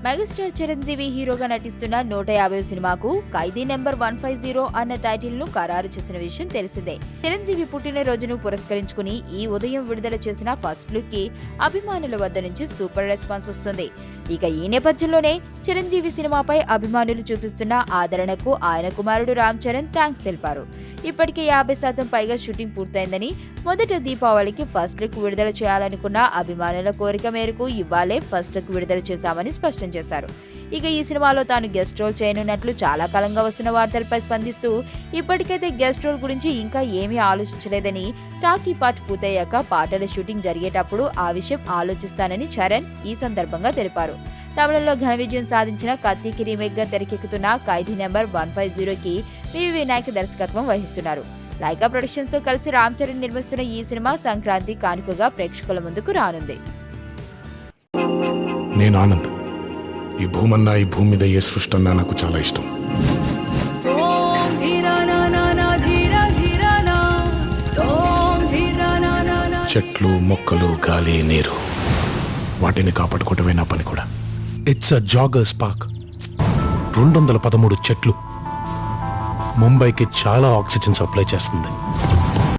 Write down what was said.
Megastar Chiranjeevi హీరోగా నటిస్తున్న 150 సినిమాకు ఖైదీ నెంబర్ 150 అన్న టైటిల్ ను ఖరారు చేసిన విషయం తెలిసిందే. చిరంజీవి పుట్టినరోజును పురస్కరించుకుని ఈ ఉదయం విడుదల చేసిన ఫస్ట్ లుక్ కి అభిమానుల వద్ద నుంచి సూపర్ రెస్పాన్స్ వస్తుంది. ఇక ఈ నేపథ్యంలోనే చిరంజీవి సినిమాపై అభిమానులు చూపిస్తున్న ఆదరణకు ఆయన కుమారుడు రామ్ చరణ్ థ్యాంక్స్ తెలిపారు. ఇప్పటికే 50% పైగా షూటింగ్ పూర్తయిందని, మొదట దీపావళికి ఫస్ట్ లుక్ విడుదల చేయాలనుకున్న అభిమానుల కోరిక మేరకు ఇవాళే ఫస్ట్ లుక్ విడుదల చేశామని స్పష్టం చేశారు. ఇక ఈ సినిమాలో తాను గెస్ట్ రోల్ చేయనున్నట్లు చాలా కాలంగా వస్తున్న వార్తలపై స్పందిస్తూ ఇప్పటికైతే గెస్ట్ రోల్ గురించి ఇంకా ఏమీ ఆలోచించలేదని, టాకీ పార్ట్ పూర్తయ్యాక పాటల షూటింగ్ జరిగేటప్పుడు ఆ విషయం ఆలోచిస్తానని చరణ్ ఈ సందర్భంగా తెలిపారు. తమిళంలో ఘన విజయం సాధించిన కత్తికి రీమేక్ గా తెరకెక్కుతున్న ఖైదీ నెంబర్ 150కి వివి వినాయక్ దర్శకత్వం వహిస్తున్నారు. లైకా ప్రొడక్షన్స్ తో కలిసి రామ్ చరణ్ నిర్మిస్తున్న ఈ సినిమా సంక్రాంతి కానుకగా ప్రేక్షకుల ముందుకు రానుంది. నేను ఆనంద్. ఈ భూమన్నా, ఈ భూమి మీద ఏ సృష్టి అన్నా నాకు చాలా ఇష్టం. చెట్లు, మొక్కలు, గాలి, నీరు, వాటిని కాపాడుకోవటమే నా పని కూడా. It's a joggers park. 213 చెట్లు ముంబైకి చాలా ఆక్సిజన్ సప్లై చేస్తుంది.